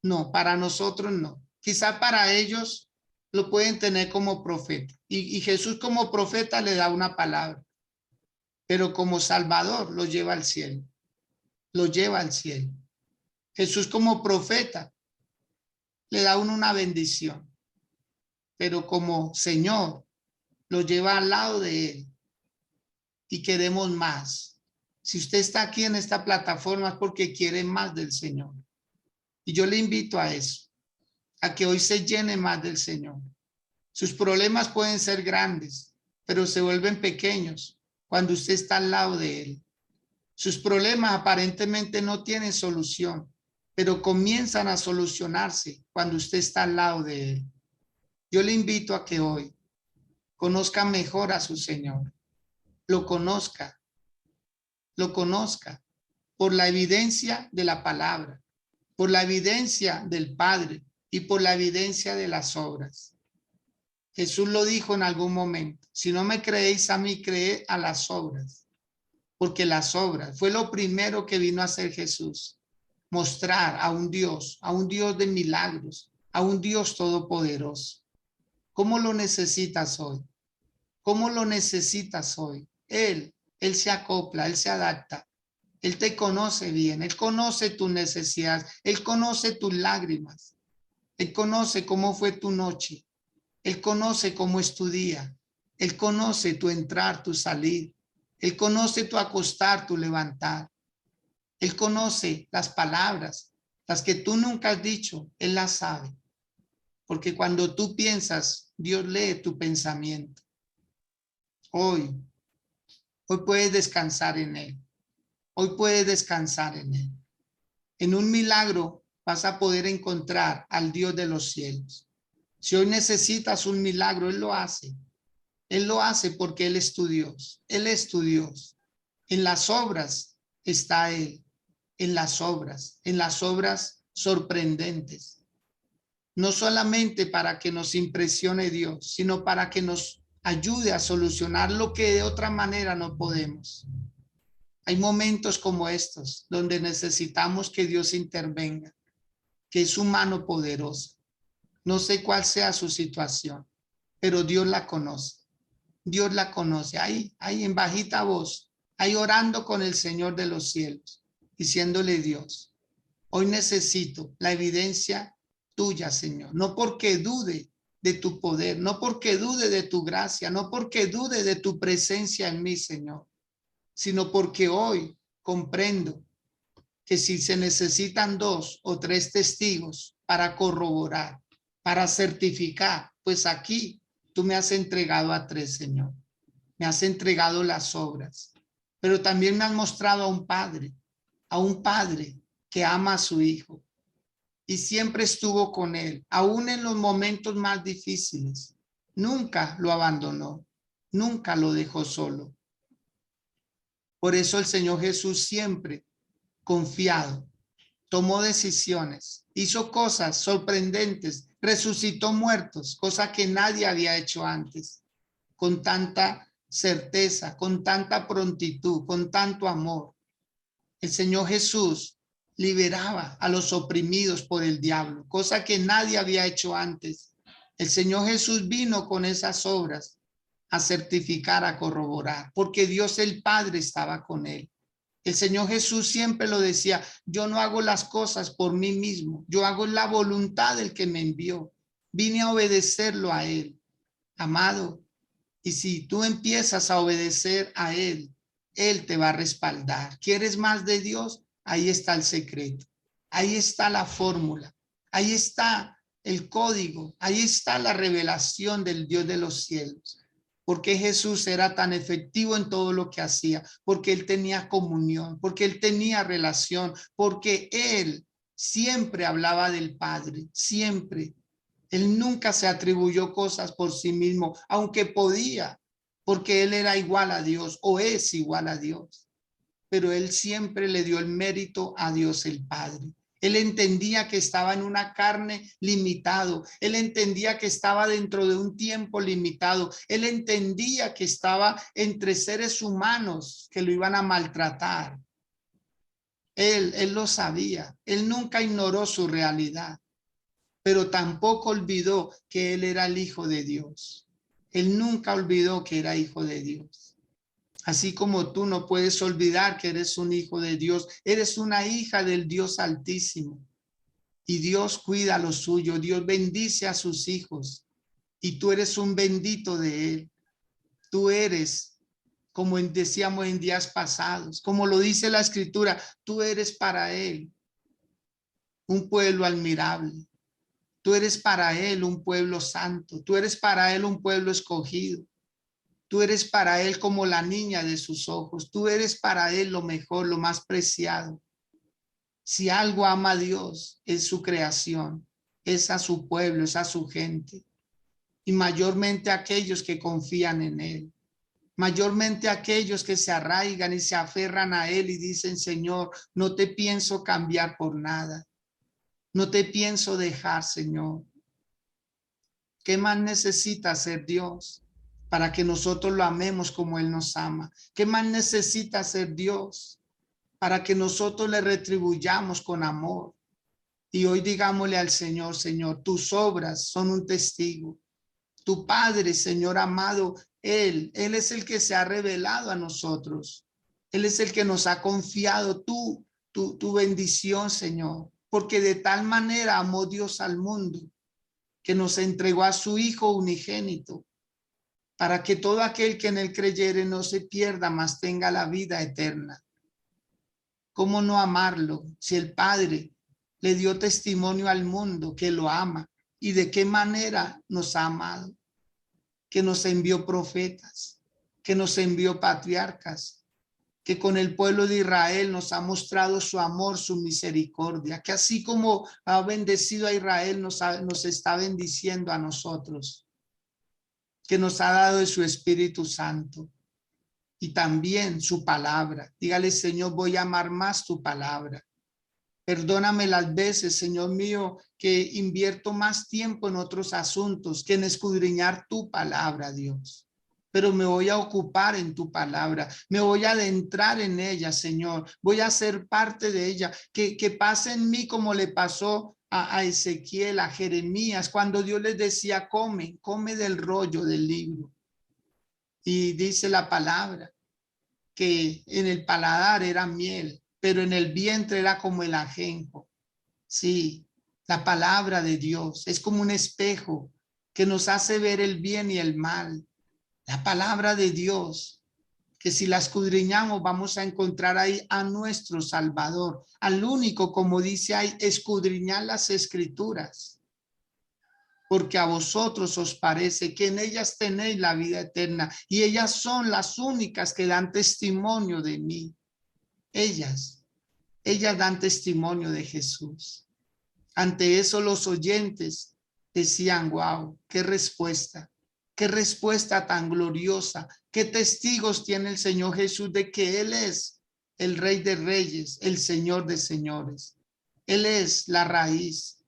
No, para nosotros no. Quizá para ellos lo pueden tener como profeta. Y Jesús como profeta le da una palabra. Pero como Salvador lo lleva al cielo. Lo lleva al cielo. Jesús como profeta le da una bendición. Pero como Señor lo lleva al lado de Él. Y queremos más. Si usted está aquí en esta plataforma es porque quiere más del Señor. Y yo le invito a eso, a que hoy se llene más del Señor. Sus problemas pueden ser grandes, pero se vuelven pequeños cuando usted está al lado de Él. Sus problemas aparentemente no tienen solución, pero comienzan a solucionarse cuando usted está al lado de Él. Yo le invito a que hoy conozca mejor a su Señor. Lo conozca por la evidencia de la palabra, por la evidencia del Padre y por la evidencia de las obras. Jesús lo dijo en algún momento, si no me creéis a mí, creed a las obras, porque las obras fue lo primero que vino a hacer Jesús, mostrar a un Dios de milagros, a un Dios todopoderoso. ¿Cómo lo necesitas hoy? ¿Cómo lo necesitas hoy? Él se acopla, Él se adapta. Él te conoce bien, Él conoce tus necesidades, Él conoce tus lágrimas, Él conoce cómo fue tu noche, Él conoce cómo es tu día, Él conoce tu entrar, tu salir, Él conoce tu acostar, tu levantar, Él conoce las palabras, las que tú nunca has dicho, Él las sabe, porque cuando tú piensas, Dios lee tu pensamiento. Hoy puedes descansar en Él. Hoy puedes descansar en Él. En un milagro vas a poder encontrar al Dios de los cielos. Si hoy necesitas un milagro, Él lo hace. Él lo hace porque Él es tu Dios. Él es tu Dios. En las obras está Él. En las obras sorprendentes. No solamente para que nos impresione Dios, sino para que nos ayude a solucionar lo que de otra manera no podemos. Hay momentos como estos donde necesitamos que Dios intervenga, que es su mano poderosa. No sé cuál sea su situación, pero Dios la conoce. Dios la conoce. Ahí en bajita voz, ahí orando con el Señor de los cielos, diciéndole: Dios, hoy necesito la evidencia tuya, Señor, no porque dude de tu poder, no porque dude de tu gracia, no porque dude de tu presencia en mí, Señor, sino porque hoy comprendo que si se necesitan 2 o 3 testigos para corroborar, para certificar, pues aquí tú me has entregado a 3, Señor. Me has entregado las obras, pero también me has mostrado a un padre que ama a su hijo y siempre estuvo con él, aún en los momentos más difíciles. Nunca lo abandonó, nunca lo dejó solo. Por eso el Señor Jesús siempre confiado, tomó decisiones, hizo cosas sorprendentes, resucitó muertos, cosa que nadie había hecho antes, con tanta certeza, con tanta prontitud, con tanto amor. El Señor Jesús liberaba a los oprimidos por el diablo, cosa que nadie había hecho antes. El Señor Jesús vino con esas obras a certificar, a corroborar, porque Dios el Padre estaba con él. El Señor Jesús siempre lo decía: yo no hago las cosas por mí mismo, yo hago la voluntad del que me envió. Vine a obedecerlo a él, amado. Y si tú empiezas a obedecer a él, él te va a respaldar. ¿Quieres más de Dios? Ahí está el secreto. Ahí está la fórmula. Ahí está el código. Ahí está la revelación del Dios de los cielos. Porque Jesús era tan efectivo en todo lo que hacía, porque él tenía comunión, porque él tenía relación, porque él siempre hablaba del Padre, siempre. Él nunca se atribuyó cosas por sí mismo, aunque podía, porque él era igual a Dios o es igual a Dios. Pero él siempre le dio el mérito a Dios el Padre. Él entendía que estaba en una carne limitado. Él entendía que estaba dentro de un tiempo limitado. Él entendía que estaba entre seres humanos que lo iban a maltratar. Él lo sabía. Él nunca ignoró su realidad, pero tampoco olvidó que él era el Hijo de Dios. Él nunca olvidó que era hijo de Dios. Así como tú no puedes olvidar que eres un hijo de Dios, eres una hija del Dios Altísimo. Y Dios cuida lo suyo, Dios bendice a sus hijos. Y tú eres un bendito de él. Tú eres, como decíamos en días pasados, como lo dice la Escritura, tú eres para él un pueblo admirable. Tú eres para él un pueblo santo. Tú eres para él un pueblo escogido. Tú eres para él como la niña de sus ojos. Tú eres para él lo mejor, lo más preciado. Si algo ama a Dios, es su creación, es a su pueblo, es a su gente. Y mayormente aquellos que confían en él. Mayormente aquellos que se arraigan y se aferran a él y dicen: Señor, no te pienso cambiar por nada. No te pienso dejar, Señor. ¿Qué más necesita hacer Dios para que nosotros lo amemos como él nos ama? ¿Qué más necesita hacer Dios para que nosotros le retribuyamos con amor? Y hoy digámosle al Señor: Señor, tus obras son un testigo. Tu Padre, Señor amado, Él es el que se ha revelado a nosotros. Él es el que nos ha confiado tu bendición, Señor. Porque de tal manera amó Dios al mundo, que nos entregó a su Hijo unigénito, para que todo aquel que en él creyere no se pierda, mas tenga la vida eterna. ¿Cómo no amarlo si el Padre le dio testimonio al mundo que lo ama? ¿Y de qué manera nos ha amado? Que nos envió profetas, que nos envió patriarcas, que con el pueblo de Israel nos ha mostrado su amor, su misericordia, que así como ha bendecido a Israel, nos está bendiciendo a nosotros, que nos ha dado de su Espíritu Santo y también su palabra. Dígale: Señor, voy a amar más tu palabra. Perdóname las veces, Señor mío, que invierto más tiempo en otros asuntos que en escudriñar tu palabra, Dios. Pero me voy a ocupar en tu palabra, me voy a adentrar en ella, Señor. Voy a ser parte de ella, que pase en mí como le pasó a Ezequiel, a Jeremías, cuando Dios les decía: come del rollo del libro. Y dice la palabra que en el paladar era miel, pero en el vientre era como el ajenjo. Sí, la palabra de Dios es como un espejo que nos hace ver el bien y el mal. La palabra de Dios, que si la escudriñamos vamos a encontrar ahí a nuestro Salvador, al único, como dice ahí, escudriñar las escrituras, porque a vosotros os parece que en ellas tenéis la vida eterna y ellas son las únicas que dan testimonio de mí. Ellas dan testimonio de Jesús. Ante eso los oyentes decían, wow, qué respuesta tan gloriosa, qué testigos tiene el Señor Jesús de que Él es el Rey de Reyes, el Señor de Señores. Él es la raíz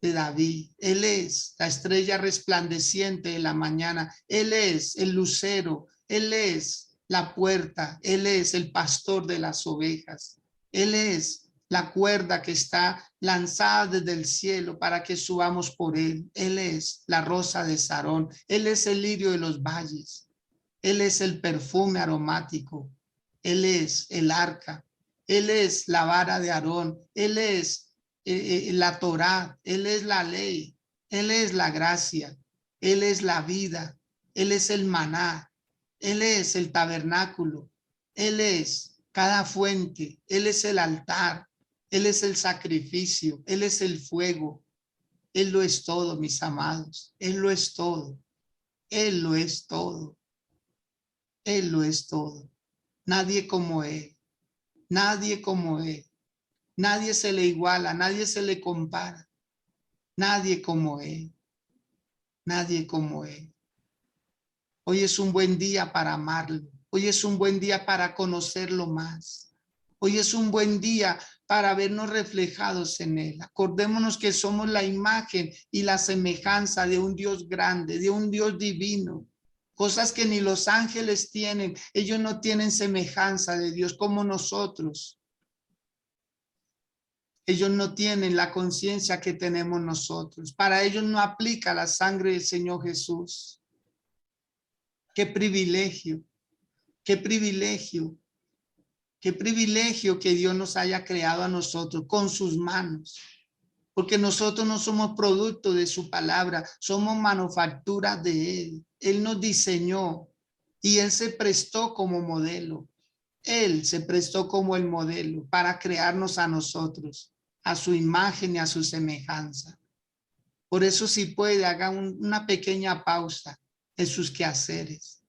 de David, Él es la estrella resplandeciente de la mañana, Él es el lucero, Él es la puerta, Él es el pastor de las ovejas, Él es la cuerda que está lanzada desde el cielo para que subamos por Él, Él es la rosa de Sarón, Él es el lirio de los valles, Él es el perfume aromático, Él es el arca, Él es la vara de Aarón, Él es la Torá, Él es la ley, Él es la gracia, Él es la vida, Él es el maná, Él es el tabernáculo, Él es cada fuente, Él es el altar, Él es el sacrificio, Él es el fuego, Él lo es todo, mis amados, Él lo es todo, Él lo es todo, Él lo es todo. Nadie como Él, nadie como Él. Nadie se le iguala, nadie se le compara. Nadie como Él, nadie como Él. Hoy es un buen día para amarlo. Hoy es un buen día para conocerlo más. Hoy es un buen día para vernos reflejados en Él. Acordémonos que somos la imagen y la semejanza de un Dios grande, de un Dios divino. Cosas que ni los ángeles tienen. Ellos no tienen semejanza de Dios como nosotros. Ellos no tienen la conciencia que tenemos nosotros. Para ellos no aplica la sangre del Señor Jesús. Qué privilegio, qué privilegio, qué privilegio que Dios nos haya creado a nosotros con sus manos. Porque nosotros no somos producto de su palabra, somos manufactura de Él. Él nos diseñó y Él se prestó como modelo. Él se prestó como el modelo para crearnos a nosotros, a su imagen y a su semejanza. Por eso, si puede, haga una pequeña pausa en sus quehaceres.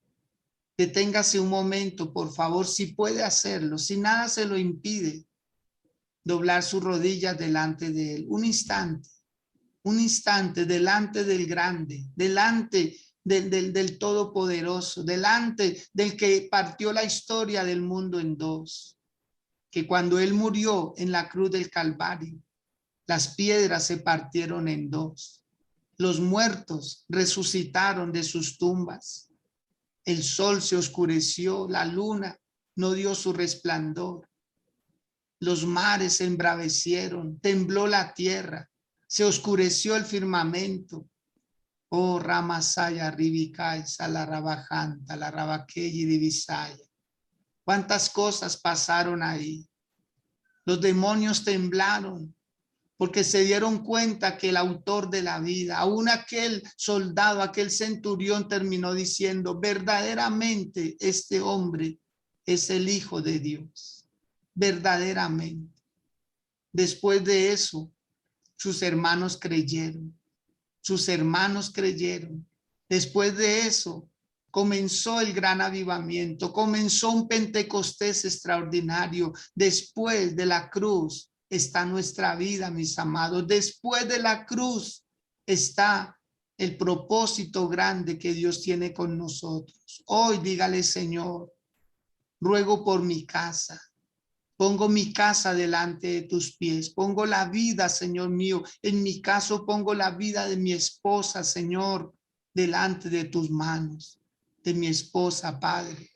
Deténgase un momento, por favor, si puede hacerlo, si nada se lo impide, doblar sus rodillas delante de Él. Un instante delante del grande, delante del Todopoderoso, delante del que partió la historia del mundo en dos. Que cuando Él murió en la cruz del Calvario, las piedras se partieron en dos. Los muertos resucitaron de sus tumbas. El sol se oscureció, la luna no dio su resplandor. Los mares se embravecieron, tembló la tierra, se oscureció el firmamento. Oh, Ramasaya, Ribicay, Salarabajanta, la Rabaqueyi, Divisaya. ¿Cuántas cosas pasaron ahí? Los demonios temblaron porque se dieron cuenta que el autor de la vida, aún aquel soldado, aquel centurión terminó diciendo, verdaderamente este hombre es el Hijo de Dios. Verdaderamente. Después de eso, sus hermanos creyeron. Sus hermanos creyeron. Después de eso, comenzó el gran avivamiento, comenzó un Pentecostés extraordinario. Después de la cruz está nuestra vida, mis amados. Después de la cruz está el propósito grande que Dios tiene con nosotros. Hoy dígale, Señor, ruego por mi casa. Pongo mi casa delante de tus pies. Pongo la vida, Señor mío. En mi caso pongo la vida de mi esposa, Señor, delante de tus manos. De mi esposa, Padre.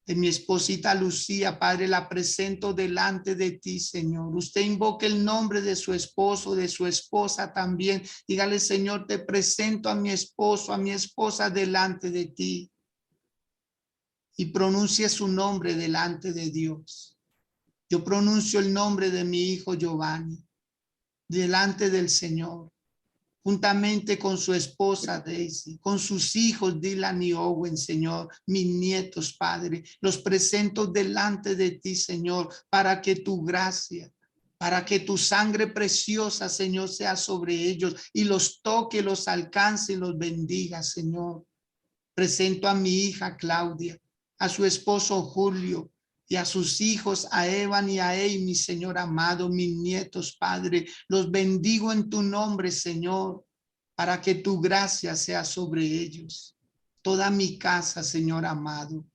De mi esposita Lucía, Padre, la presento delante de ti, Señor. Usted invoque el nombre de su esposo, de su esposa también. Dígale, Señor, te presento a mi esposo, a mi esposa delante de ti. y pronuncie su nombre delante de Dios. Yo pronuncio el nombre de mi hijo Giovanni delante del Señor, juntamente con su esposa Daisy, con sus hijos Dylan y Owen, Señor, mis nietos, Padre, los presento delante de ti, Señor, para que tu gracia, para que tu sangre preciosa, Señor, sea sobre ellos y los toque, los alcance y los bendiga, Señor. Presento a mi hija Claudia, a su esposo Julio y a sus hijos, a Evan y a Amy, Señor amado, mis nietos, Padre, los bendigo en tu nombre, Señor, para que tu gracia sea sobre ellos. Toda mi casa, Señor amado,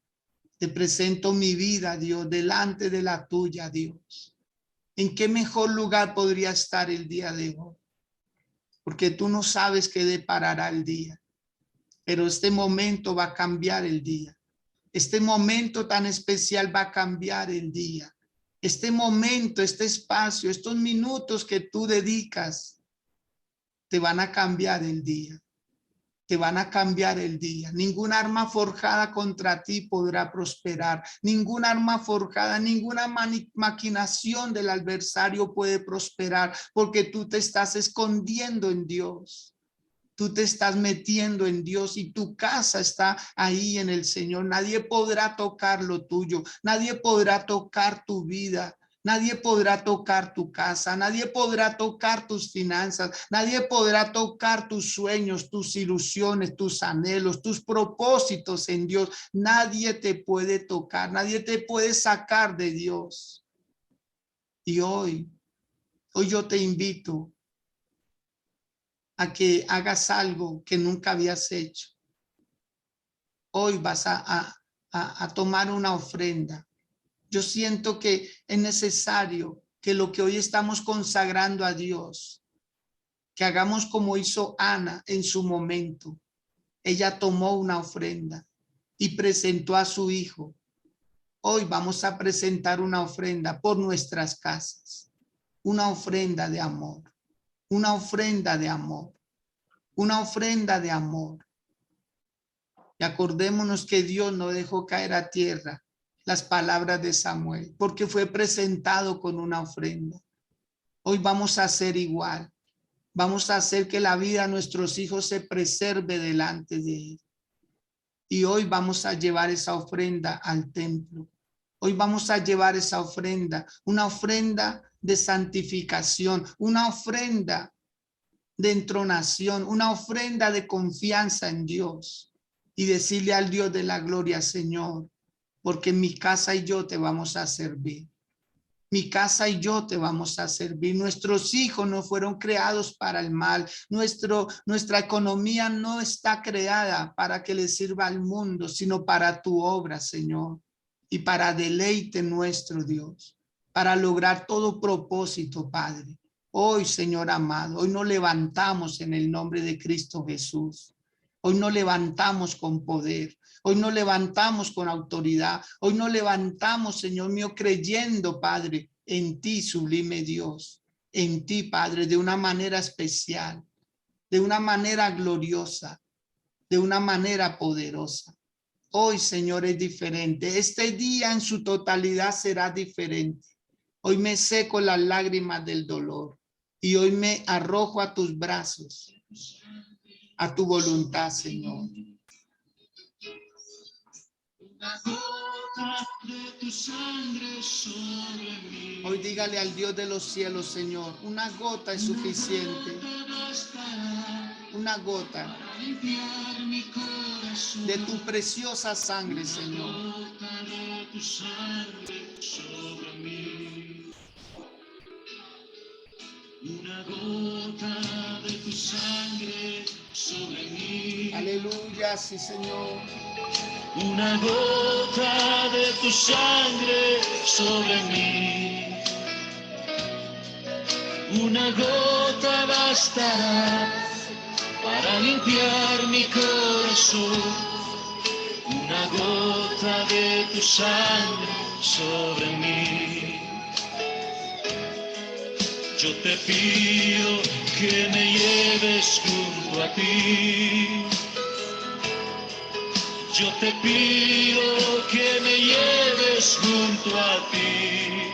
te presento mi vida, Dios, delante de la tuya, Dios. ¿En qué mejor lugar podría estar el día de hoy? Porque tú no sabes qué deparará el día, pero este momento va a cambiar el día. Este momento tan especial va a cambiar el día. Este momento, este espacio, estos minutos que tú dedicas, te van a cambiar el día. Te van a cambiar el día. Ninguna arma forjada contra ti podrá prosperar. Ninguna arma forjada, ninguna maquinación del adversario puede prosperar, porque tú te estás escondiendo en Dios. Tú te estás metiendo en Dios y tu casa está ahí en el Señor. Nadie podrá tocar lo tuyo. Nadie podrá tocar tu vida. Nadie podrá tocar tu casa. Nadie podrá tocar tus finanzas. Nadie podrá tocar tus sueños, tus ilusiones, tus anhelos, tus propósitos en Dios. Nadie te puede tocar. Nadie te puede sacar de Dios. Y hoy yo te invito a que hagas algo que nunca habías hecho. Hoy vas a tomar una ofrenda. Yo siento que es necesario que lo que hoy estamos consagrando a Dios, que hagamos como hizo Ana en su momento. Ella tomó una ofrenda y presentó a su hijo. Hoy vamos a presentar una ofrenda por nuestras casas, una ofrenda de amor, una ofrenda de amor. Una ofrenda de amor. Y acordémonos que Dios no dejó caer a tierra las palabras de Samuel, porque fue presentado con una ofrenda. Hoy vamos a hacer igual. Vamos a hacer que la vida de nuestros hijos se preserve delante de él. Y hoy vamos a llevar esa ofrenda al templo. Hoy vamos a llevar esa ofrenda, una ofrenda de santificación, una ofrenda de entronación, una ofrenda de confianza en Dios y decirle al Dios de la gloria, Señor, porque mi casa y yo te vamos a servir. Mi casa y yo te vamos a servir. Nuestros hijos no fueron creados para el mal. Nuestra economía no está creada para que le sirva al mundo, sino para tu obra, Señor, y para deleite nuestro Dios, para lograr todo propósito, Padre. Hoy, Señor amado, hoy nos levantamos en el nombre de Cristo Jesús. Hoy nos levantamos con poder. Hoy nos levantamos con autoridad. Hoy nos levantamos, Señor mío, creyendo, Padre, en ti, sublime Dios. En ti, Padre, de una manera especial, de una manera gloriosa, de una manera poderosa. Hoy, Señor, es diferente. Este día en su totalidad será diferente. Hoy me seco las lágrimas del dolor y hoy me arrojo a tus brazos, a tu voluntad, Señor. Hoy dígale al Dios de los cielos, Señor, una gota es suficiente. Una gota de tu preciosa sangre, Señor. Una gota de tu sangre sobre mí. Aleluya, sí, Señor. Una gota de tu sangre sobre mí. Una gota bastará para limpiar mi corazón. Una gota de tu sangre sobre mí. Yo te pido que me lleves junto a ti. Yo te pido que me lleves junto a ti,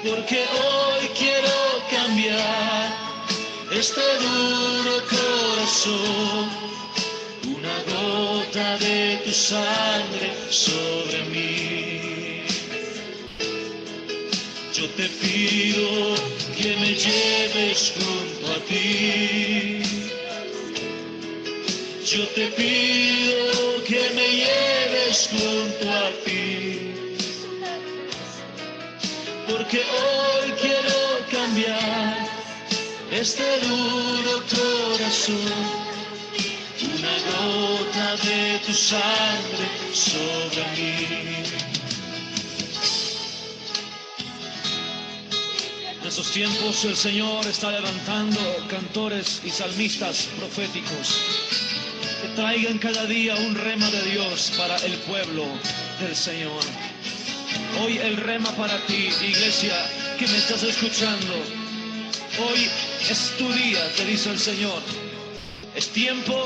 porque hoy quiero cambiar este duro corazón. Una gota de tu sangre sobre mí. Yo te pido que me lleves junto a ti. Yo te pido que me lleves junto a ti, porque hoy quiero cambiar este duro corazón. Una gota de tu sangre sobre mí. En estos tiempos el Señor está levantando cantores y salmistas proféticos que traigan cada día un rema de Dios para el pueblo del Señor. Hoy el rema para ti, iglesia, que me estás escuchando. Hoy es tu día, te dice el Señor. Es tiempo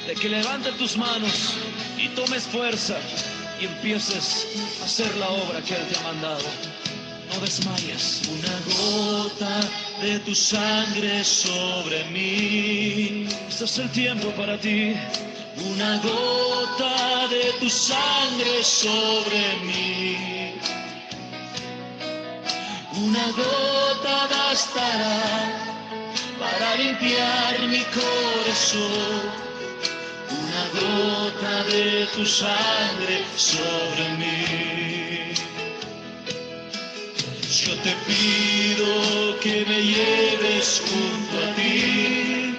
de que levantes tus manos y tomes fuerza y empieces a hacer la obra que Él te ha mandado. No desmayes. Una gota de tu sangre sobre mí. Este es el tiempo para ti. Una gota de tu sangre sobre mí. Una gota bastará para limpiar mi corazón. Una gota de tu sangre sobre mí. Yo te pido que me lleves junto a ti.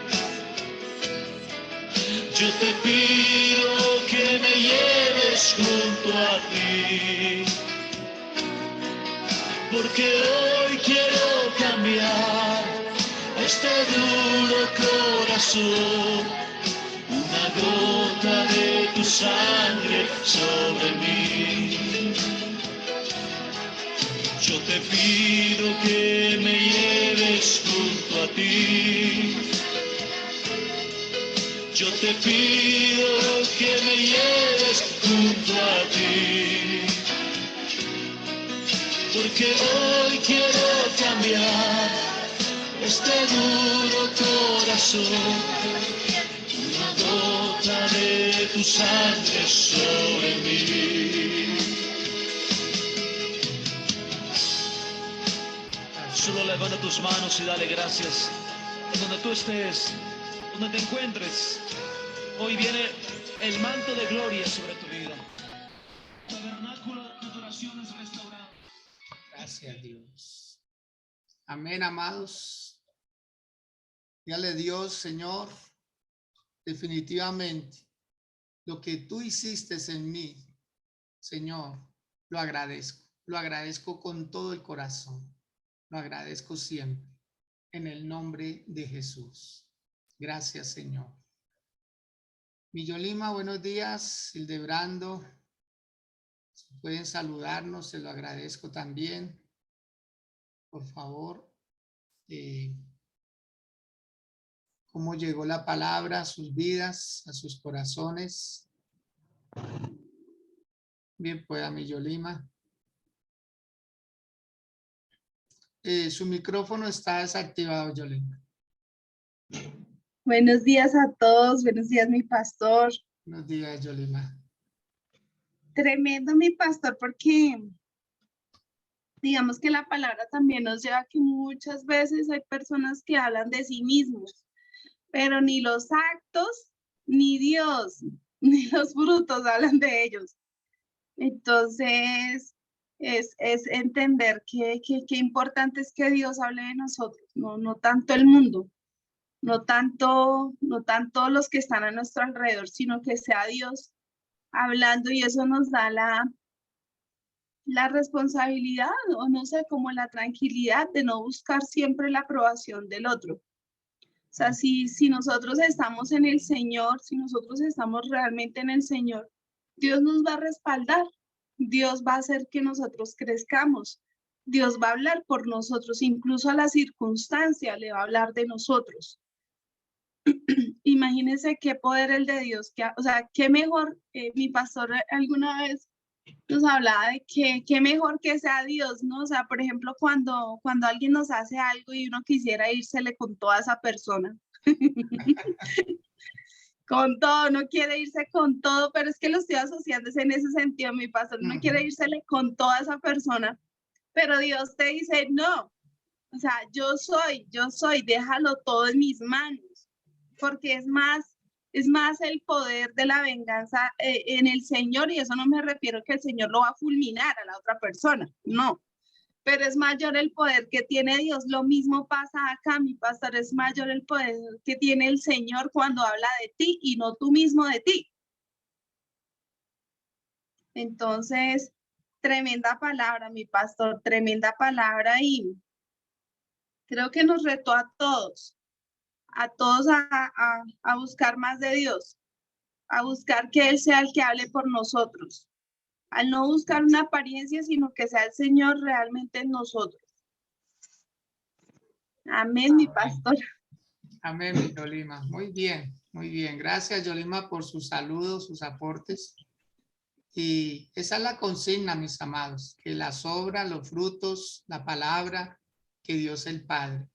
Yo te pido que me lleves junto a ti, porque hoy quiero cambiar este duro corazón. Una gota de tu sangre sobre mí. Yo te pido que me lleves junto a ti. Yo te pido que me lleves junto a ti, porque hoy quiero cambiar este duro corazón. Una gota de tu sangre sobre mí. Solo levanta tus manos y dale gracias. Donde tú estés, donde te encuentres, hoy viene el manto de gloria sobre tu vida. Tabernáculo de adoración es restaurado. Gracias, Dios. Amén, amados. Dígale, Dios, Señor, definitivamente lo que tú hiciste en mí, Señor, lo agradezco. Lo agradezco con todo el corazón. Lo agradezco siempre. En el nombre de Jesús. Gracias, Señor. Millolima, buenos días. Hildebrando, si pueden saludarnos, se lo agradezco también. Por favor. Cómo llegó la palabra a sus vidas, a sus corazones. Bien, pueda Millolima. Su micrófono está desactivado, Yolima. Buenos días a todos, buenos días mi pastor. Buenos días, Yolima. Tremendo mi pastor, porque digamos que la palabra también nos lleva a que muchas veces hay personas que hablan de sí mismos, pero ni los actos, ni Dios, ni los frutos hablan de ellos. Entonces, es entender que importante es que Dios hable de nosotros, no tanto el mundo, no tanto los que están a nuestro alrededor, sino que sea Dios hablando, y eso nos da la responsabilidad, o no sé, como la tranquilidad de no buscar siempre la aprobación del otro. O sea, si nosotros estamos en el Señor, si nosotros estamos realmente en el Señor, Dios nos va a respaldar, Dios va a hacer que nosotros crezcamos, Dios va a hablar por nosotros, incluso a la circunstancia le va a hablar de nosotros. imagínense qué poder el de Dios, o sea, qué mejor, mi pastor alguna vez nos hablaba de que qué mejor que sea Dios, ¿no? O sea, por ejemplo, cuando alguien nos hace algo y uno quisiera írsele con toda esa persona. Con todo, no quiere irse con todo, pero es que lo estoy asociando en ese sentido, mi pastor, no quiere írsele con toda esa persona, pero Dios te dice, no, o sea, yo soy, déjalo todo en mis manos, porque es más el poder de la venganza en el Señor, y eso no me refiero que el Señor lo va a fulminar a la otra persona, no, pero es mayor el poder que tiene Dios. Lo mismo pasa acá, mi pastor, es mayor el poder que tiene el Señor cuando habla de ti y no tú mismo de ti. Entonces, tremenda palabra, mi pastor, tremenda palabra, y creo que nos retó a todos a buscar más de Dios, a buscar que Él sea el que hable por nosotros, al no buscar una apariencia, sino que sea el Señor realmente en nosotros. Amén, mi pastor. Amén, mi Yolima. Muy bien, muy bien. Gracias, Yolima, por sus saludos, sus aportes. Y esa es la consigna, mis amados, que las obras, los frutos, la palabra, que Dios el Padre.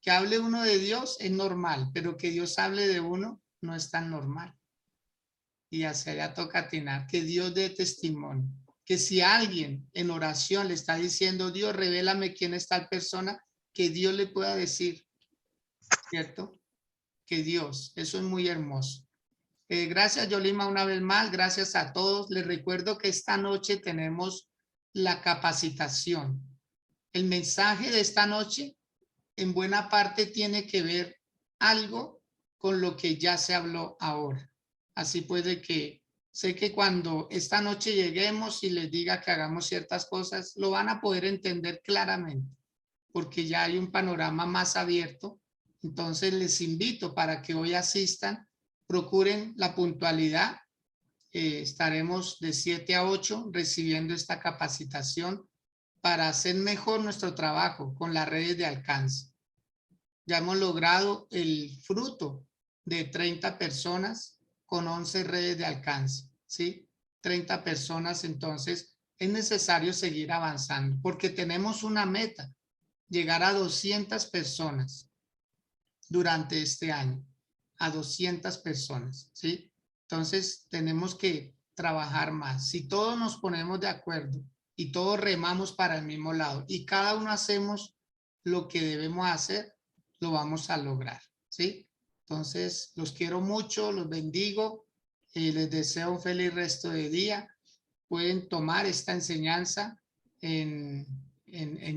Que hable uno de Dios es normal, pero que Dios hable de uno no es tan normal. Y hacia allá toca atinar, que Dios dé testimonio. Que si alguien en oración le está diciendo, Dios, revélame quién es tal persona, que Dios le pueda decir, ¿cierto? Que Dios, eso es muy hermoso. Gracias, Yolima, una vez más. Gracias a todos. Les recuerdo que esta noche tenemos la capacitación. El mensaje de esta noche, en buena parte, tiene que ver algo con lo que ya se habló ahora. Así puede que, sé que cuando esta noche lleguemos y les diga que hagamos ciertas cosas, lo van a poder entender claramente, porque ya hay un panorama más abierto. Entonces les invito para que hoy asistan, procuren la puntualidad. Estaremos de 7 a 8 recibiendo esta capacitación para hacer mejor nuestro trabajo con las redes de alcance. Ya hemos logrado el fruto de 30 personas con 11 redes de alcance, ¿sí? 30 personas, entonces es necesario seguir avanzando porque tenemos una meta, llegar a 200 personas durante este año, a 200 personas, ¿sí? Entonces tenemos que trabajar más. Si todos nos ponemos de acuerdo y todos remamos para el mismo lado y cada uno hacemos lo que debemos hacer, lo vamos a lograr, ¿sí? Entonces los quiero mucho, los bendigo, les deseo un feliz resto de día. Pueden tomar esta enseñanza en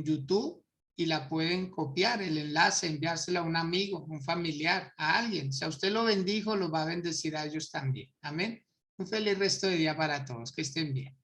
YouTube y la pueden copiar, el enlace, enviárselo a un amigo, un familiar, a alguien. Si a usted lo bendijo, los va a bendecir a ellos también. Amén. Un feliz resto de día para todos. Que estén bien.